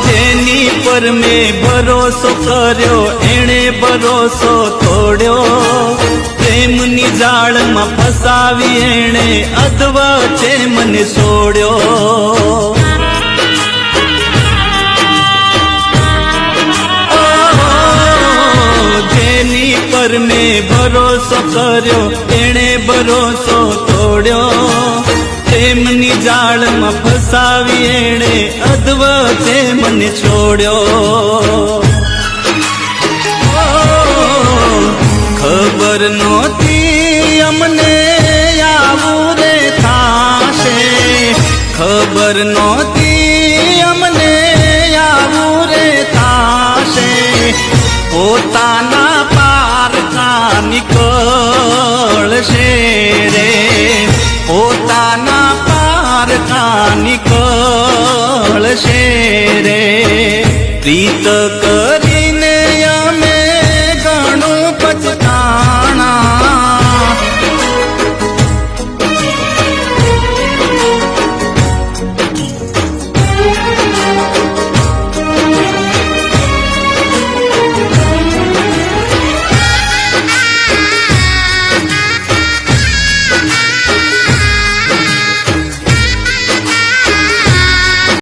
જેની પર મેં ભરોસો કર્યો એણે ભરોસો તોડ્યો, પ્રેમની જાળમાં ફસાવી એણે અધવચ્ચે મને છોડ્યો। જેની પર મેં ભરોસો કર્યો એણે ભરોસો તોડ્યો, પ્રેમની જાળમાં ફસાવી એણે અધવચ્ચે મને છોડ્યો। ખબર નહોતી અમને આવું રે થાશે, ખબર નહોતી અમને આવું રે થાશે, પોતાના પારકા નીકળશે રે, પોતાના પારકા નીકળશે રે। પ્રીત કરી